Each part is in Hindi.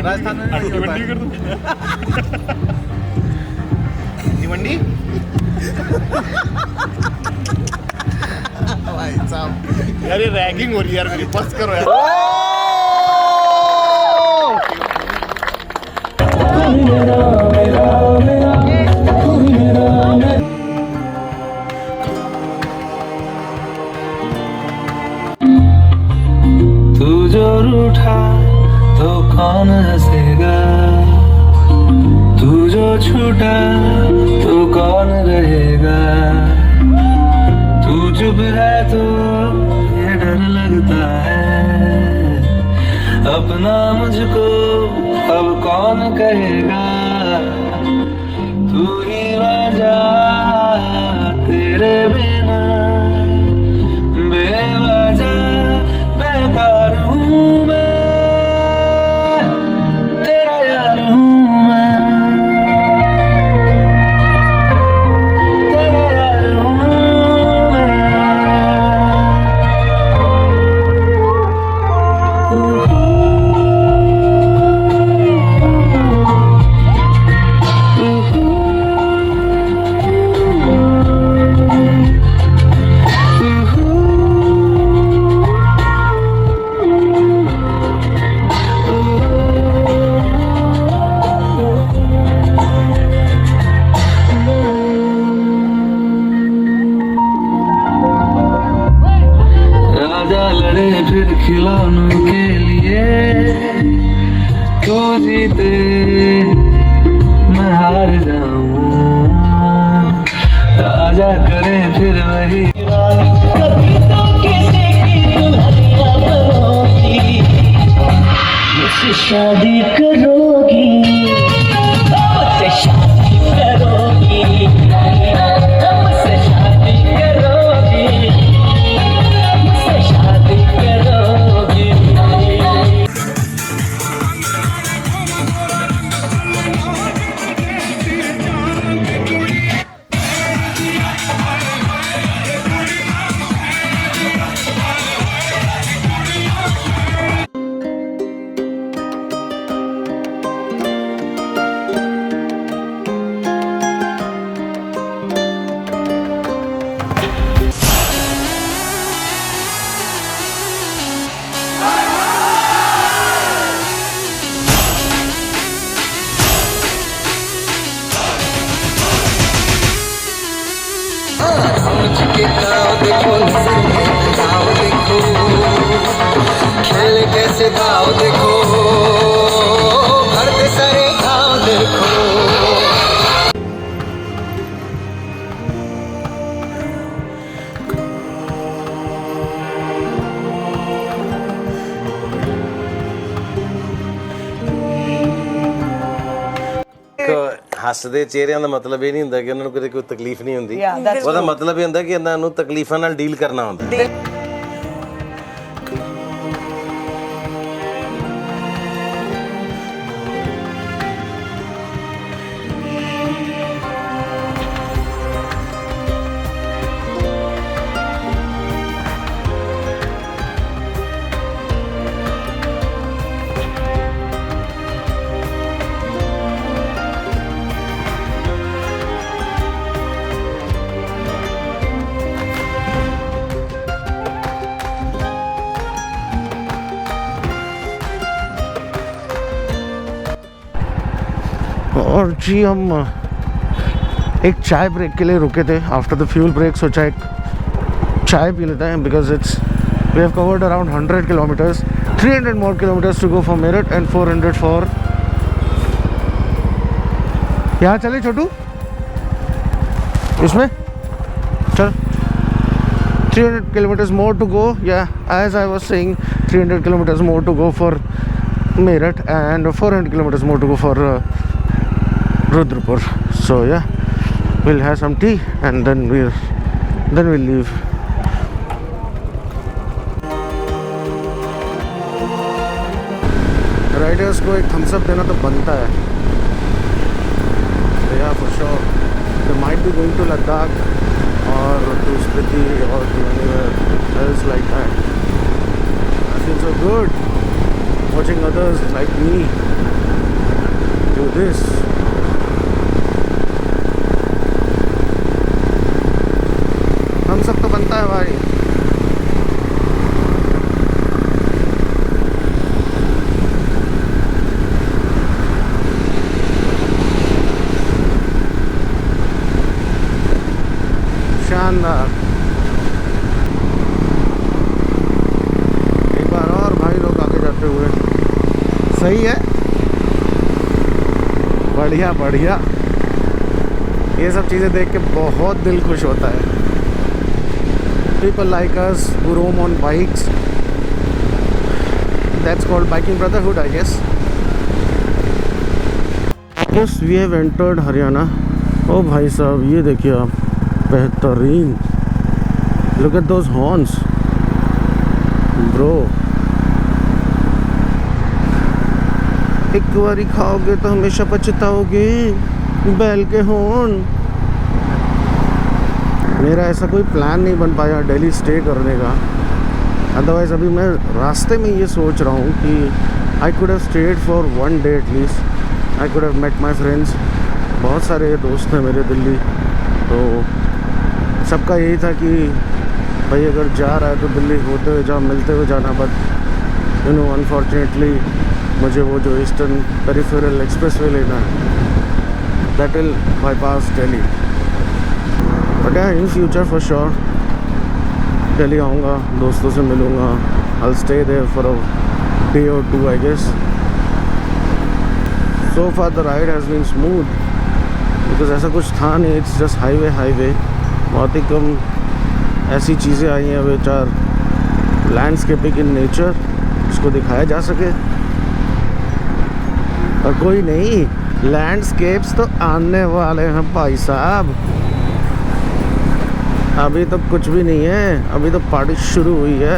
राजस्थान में भिवंडी कर दो भिवंडी भाई साहब यार ये रैगिंग हो रही है यार मेरी बस करो यार तू जो रूठा तो कौन हंसेगा, तू जो छूटा तो कौन रहेगा, तू चुप है तो ये डर लगता है, अपना मुझको अब कौन कहेगा, तू ही वजह तेरे बिना बेवजह बेकार हूँ मैं, तेरा यार हूँ मैं, तेरा यार हूँ फिर खिलौनों के लिए क्यों जीते मैं हार जाऊं, आजा करें फिर वही कभी तो किसी की दुल्हनिया बनोगी, मुझसे शादी करोगी, मुझसे शादी करोगी, मुझसे शादी करोगी, मुझसे शादी करोगी। देखो नजर में गाँव देखो, खेल कैसे गाँव देखो, भरते सारे गाँव देखो। ਹੱਸਦੇ ਚਿਹਰਿਆਂ ਦਾ ਮਤਲਬ ਇਹ ਨਹੀਂ ਹੁੰਦਾ ਕਿ ਉਹਨਾਂ ਨੂੰ ਕਿਤੇ ਕੋਈ ਤਕਲੀਫ ਨਹੀਂ ਹੁੰਦੀ, ਉਹਦਾ ਮਤਲਬ ਇਹ ਹੁੰਦਾ ਕਿ ਇਹਨਾਂ ਨੂੰ ਤਕਲੀਫਾਂ ਨਾਲ ਡੀਲ ਕਰਨਾ ਹੁੰਦਾ। और जी हम एक चाय ब्रेक के लिए रुके थे आफ्टर द फ्यूल ब्रेक, सोचा एक चाय पी लेते हैं because it's we have covered around 100 kilometres, 300 more kilometers to go for Meerut and 400 for यहाँ चले छोटू इसमें चल 300 kilometers more to go, yeah as I was saying 300 kilometers more to go for Meerut and 400 kilometers more to go for Rudrapur. So yeah, we'll have some tea and then we'll leave. Riders को एक थम्स अप देना तो बनता है. So yeah, for sure they might be going to Ladakh or to Spiti or to anywhere else like that. I feel so good watching others like me शानदार। एक बार और भाई लोग आगे जाते हुए, सही है, बढ़िया बढ़िया। ये सब चीज़ें देख के बहुत दिल खुश होता है। People like us who roam on bikes, that's called biking brotherhood, I guess. Yes, we have entered Haryana. ओ भाई साहब, ये देखिए आप, बेहतरीन। Look at those horns, bro। एक बारी खाओगे तो हमेशा पछताओगे, बैल के हॉर्न। मेरा ऐसा कोई प्लान नहीं बन पाया दिल्ली स्टे करने का, अदरवाइज़ अभी मैं रास्ते में ये सोच रहा हूँ कि I could have stayed for 1 day at least. I could have met my friends. बहुत सारे दोस्त हैं मेरे दिल्ली, तो सबका यही था कि भाई अगर जा रहा है तो दिल्ली होते हुए जा, मिलते हुए जाना। बट यू नो अनफॉर्चुनेटली मुझे वो जो ईस्टर्न पेरिफेरल एक्सप्रेस वे लेना है, that will bypass Delhi. But in future for sure Delhi आऊँगा, दोस्तों से मिलूँगा। I'll stay there for a day or 2 I guess. So far the ride has been smooth because ऐसा कुछ था नहीं, it's just हाईवे। बहुत ही कम ऐसी चीज़ें आई हैं which are landscaping in nature, जिसको दिखाया जा सके। और कोई नहीं, लैंडस्केप्स तो आने वाले हैं भाई साहब। अभी तो कुछ भी नहीं है, अभी तो पार्टी शुरू हुई है।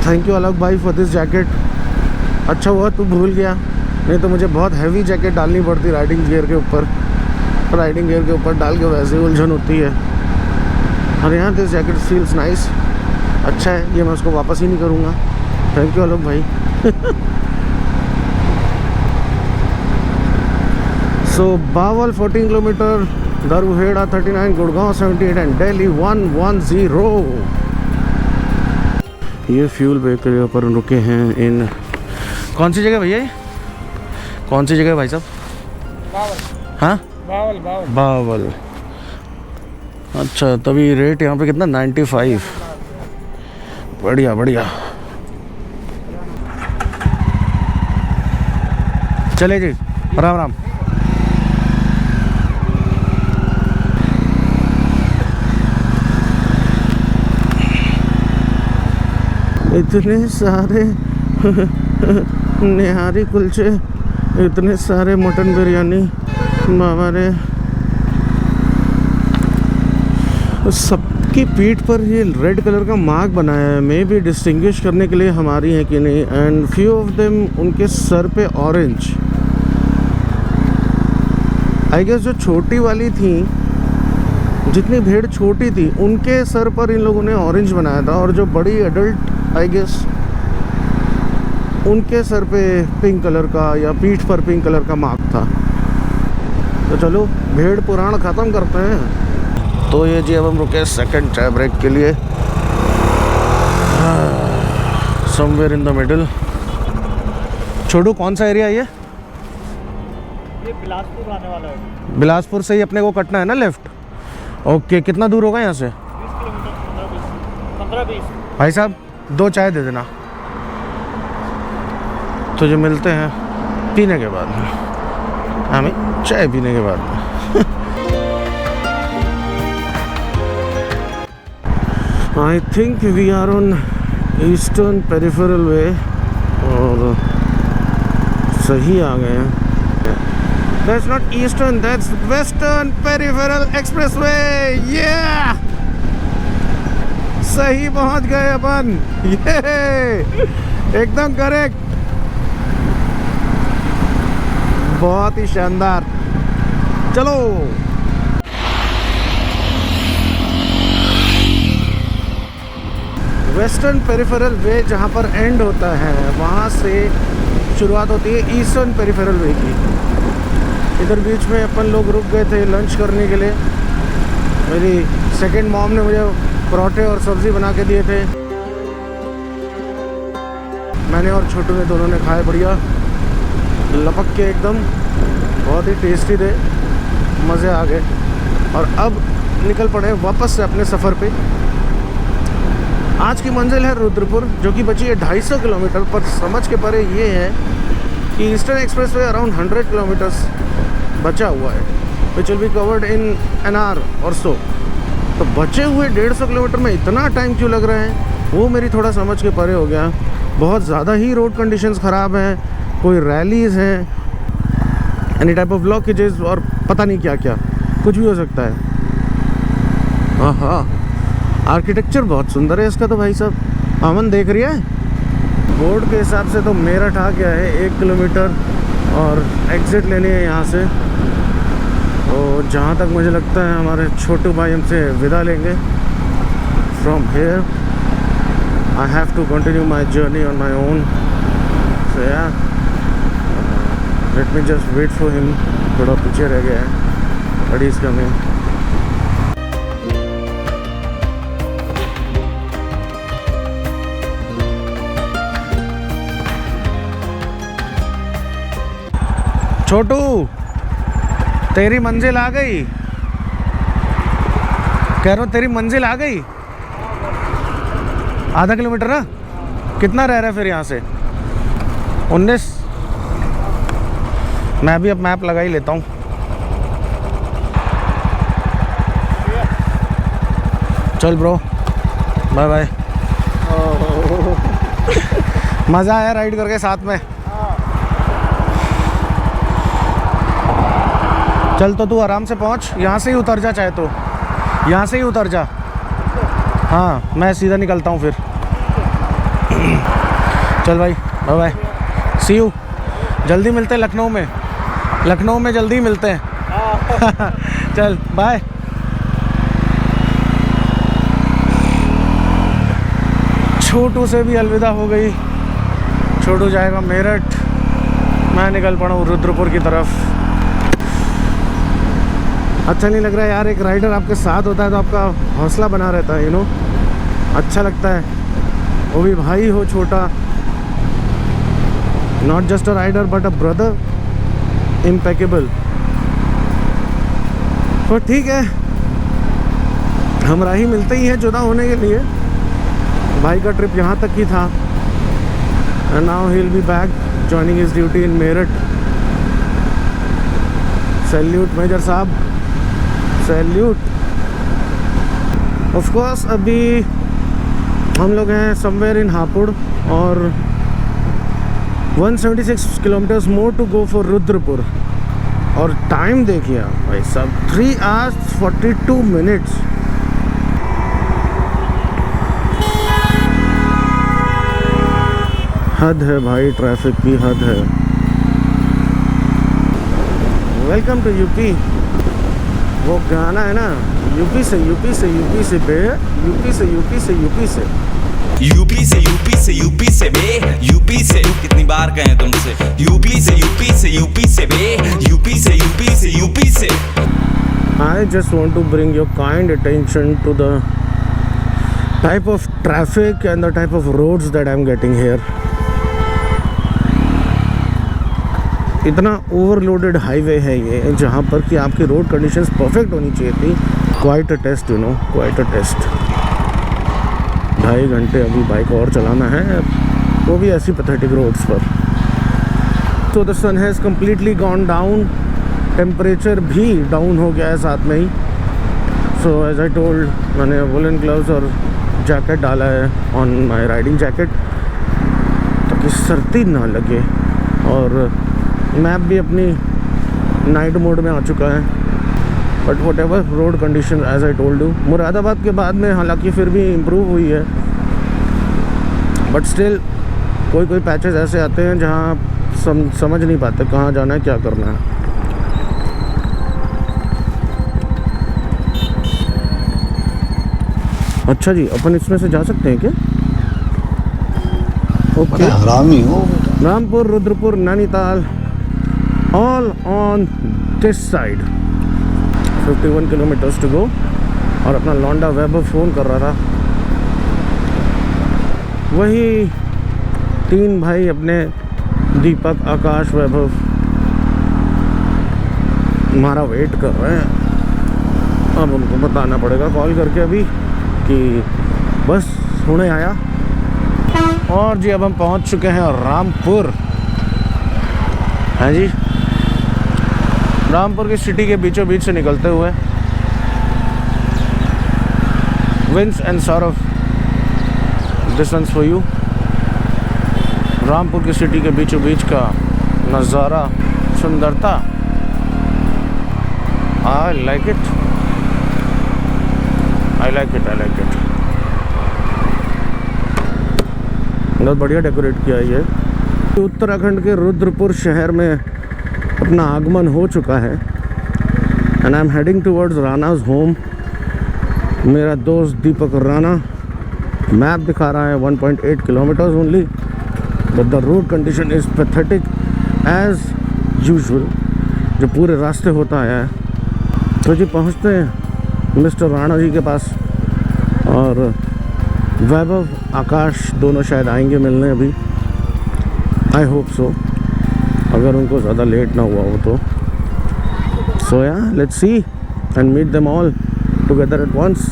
थैंक यू अलग भाई फॉर दिस जैकेट। अच्छा हुआ तू भूल गया, नहीं तो मुझे बहुत हैवी जैकेट डालनी पड़ती राइडिंग गियर के ऊपर। राइडिंग गियर के ऊपर डाल के वैसे उलझन होती है। और यहाँ दिस जैकेट फील्स नाइस, अच्छा है। ये मैं उसको वापस ही नहीं करूँगा। थैंक यू अलग भाई। So Bawal 14 kilometre, Dharuhera 39, Gurgaon 78 and Delhi 110। ये फ्यूल ब्रेक के लिए पर रुके हैं इन, कौन सी जगह भैया, कौन सी जगह भाई साहब? बावल। हाँ, बावल। अच्छा, तभी रेट यहाँ पे कितना, 95। बढ़िया बढ़िया। चले जी, राम राम। इतने सारे निहारी कुलचे, इतने सारे मटन बिरयानी, बाबा रे। सबकी पीठ पर ये रेड कलर का मार्क बनाया है, मे भी डिस्टिंग्विश करने के लिए हमारी है कि नहीं। एंड फ्यू ऑफ देम उनके सर पे ऑरेंज। आई गेस जो छोटी वाली थी, जितनी भेड़ छोटी थी, उनके सर पर इन लोगों ने ऑरेंज बनाया था। और जो बड़ी एडल्ट आई गेस, उनके सर पे पिंक कलर का या पीठ पर पिंक कलर का मार्क था। तो चलो भेड़ पुराण ख़त्म करते हैं। तो ये जी अब हम रुके सेकंड चाय ब्रेक के लिए, समवेयर इन द मिडिल। छोटू कौन सा एरिया है ये? बिलासपुर आने वाला है। बिलासपुर से ही अपने को कटना है ना लेफ्ट? ओके, कितना दूर होगा यहाँ से? 20 किलोमीटर, 15-20। भाई साहब 2 चाय दे देना। तो जो मिलते हैं पीने के बाद, हमें चाय पीने के बाद। I think we are on eastern peripheral way और सही आ गए हैं। That's not eastern, that's western peripheral expressway। Yeah! सही पहुंच गए अपन। ये एकदम करेक्ट, बहुत ही शानदार। चलो वेस्टर्न पेरिफेरल वे जहाँ पर एंड होता है, वहाँ से शुरुआत होती है ईस्टर्न पेरिफेरल वे की। इधर बीच में अपन लोग रुक गए थे लंच करने के लिए। मेरी सेकंड मॉम ने मुझे परोठे और सब्ज़ी बना के दिए थे। मैंने और छोटू ने दोनों ने खाए बढ़िया। लपक के एकदम, बहुत ही टेस्टी थे, मज़े आ गए। और अब निकल पड़े वापस से अपने सफ़र पे। आज की मंजिल है रुद्रपुर, जो कि बची है 250 किलोमीटर। पर समझ के परे ये है कि eastern express way around 100 kilometres बचा हुआ है, which will be covered in an hour और सो। तो बचे हुए 150 किलोमीटर में इतना टाइम क्यों लग रहा है, वो मेरी थोड़ा समझ के परे हो गया। बहुत ज़्यादा ही रोड कंडीशंस ख़राब हैं, कोई रैलीज़ हैं, एनी टाइप ऑफ ब्लॉकेजेस, और पता नहीं क्या क्या, कुछ भी हो सकता है। हाँ, आर्किटेक्चर बहुत सुंदर है इसका तो भाई साहब। अमन देख रही है, बोर्ड के हिसाब से तो मेरठ आ गया है 1 किलोमीटर, और एग्ज़िट लेनी है यहाँ से। तो जहाँ तक मुझे लगता है हमारे छोटू भाई हमसे विदा लेंगे। From here I have to continue my journey on my own. So yeah let me just wait for him. थोड़ा पीछे रह गया है, बट इज़ कमिंग। छोटू, तेरी मंजिल आ गई। कह रहा हूँ तेरी मंजिल आ गई। आधा किलोमीटर ना, कितना रह रहा है फिर यहाँ से? 19। मैं भी अब मैप लगा ही लेता हूँ। चल ब्रो, बाय बाय। मज़ा आया राइड करके साथ में। चल तो तू आराम से पहुंच, यहाँ से ही उतर जा, चाहे तो यहाँ से ही उतर जा। हाँ, मैं सीधा निकलता हूँ फिर। चल भाई, बाय बाय, सी यू। जल्दी मिलते हैं लखनऊ में, लखनऊ में जल्दी मिलते हैं। चल बाय। छोटू से भी अलविदा हो गई। छोटू जाएगा मेरठ, मैं निकल पड़ा हूँ रुद्रपुर की तरफ। अच्छा नहीं लग रहा है यार, एक राइडर आपके साथ होता है तो आपका हौसला बना रहता है, यू नो, अच्छा लगता है। वो भी भाई हो छोटा, not just a rider but a brother, impeccable. तो ठीक है, हम राही मिलते ही हैं जुदा होने के लिए। भाई का ट्रिप यहाँ तक ही था, and now he will be back joining his duty in Meerut. Salute major साहब, सैल्यूट। ऑफ कोर्स अभी हम लोग हैं समवेयर इन हापुड़, और 176 kilometres more to go for Rudrapur. और टाइम देखिए भाई साहब, 3 hours 42 minutes। हद है भाई, ट्रैफिक की हद है। Welcome to UP. वो गाना है ना, यूपी से यूपी से यूपी से बे, यूपी से यूपी से यूपी से, यूपी से यूपी से यूपी से बे, यूपी से। कितनी बार कहें तुमसे, यूपी से यूपी से यूपी से बे, यूपी से यूपी से यूपी से। I just want to bring your kind attention to the type of traffic and the type of roads that I'm getting here. इतना ओवरलोडेड हाईवे है ये, जहाँ पर कि आपकी रोड कंडीशंस परफेक्ट होनी चाहिए थी। Quite a test, you know, quite a test. 2.5 घंटे अभी बाइक और चलाना है, वो भी ऐसी पैथेटिक रोड्स पर। तो the sun has completely gone down, temperature भी डाउन हो गया है साथ में ही। सो एज आई टोल्ड, मैंने वुलन ग्लव्स और जैकेट डाला है ऑन माई राइडिंग जैकेट, ताकि सर्दी ना लगे। और मैप भी अपनी नाइट मोड में आ चुका है। But whatever road condition as I told you, Moradabad के बाद में हालांकि फिर भी इम्प्रूव हुई है, बट स्टिल कोई कोई पैचेस ऐसे आते हैं जहाँ समझ नहीं पाते कहाँ जाना है, क्या करना है। अच्छा जी, अपन इसमें से जा सकते हैं क्या? ओके, हरामी हो। Rampur, Rudrapur, Nainital, all on this side. 51 kilometres to go. और अपना लौंडा वैभव फ़ोन कर रहा था, वही 3 भाई अपने दीपक, आकाश, वैभव हमारा वेट कर रहे हैं। अब उनको बताना पड़ेगा कॉल करके अभी कि बस हुणे आया। और जी अब हम पहुंच चुके हैं रामपुर। हाँ जी, रामपुर की सिटी के बीचों बीच से निकलते हुए Vince and Saurav, this one's for you. Rampur की सिटी के बीचों बीच का नज़ारा, सुंदरता, I like it, I like it, I like it. बहुत बढ़िया डेकोरेट किया है ये। उत्तराखंड के रुद्रपुर शहर में अपना आगमन हो चुका है and I am heading towards Rana's home. मेरा दोस्त दीपक राणा, मैप दिखा रहा है 1.8 kilometres only, but the road condition is pathetic as usual, जो पूरे रास्ते होता है। तो जी पहुंचते हैं मिस्टर राणा जी के पास, और वैभव, आकाश दोनों शायद आएंगे मिलने अभी, आई होप सो, अगर उनको ज़्यादा लेट ना हुआ हो तो। So yeah let's see and meet them all together at once.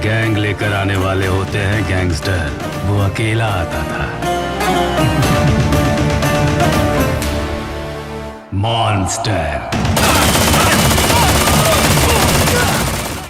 Gang लेकर आने वाले होते हैं गैंगस्टर, वो अकेला आता था। मॉन्स्टर।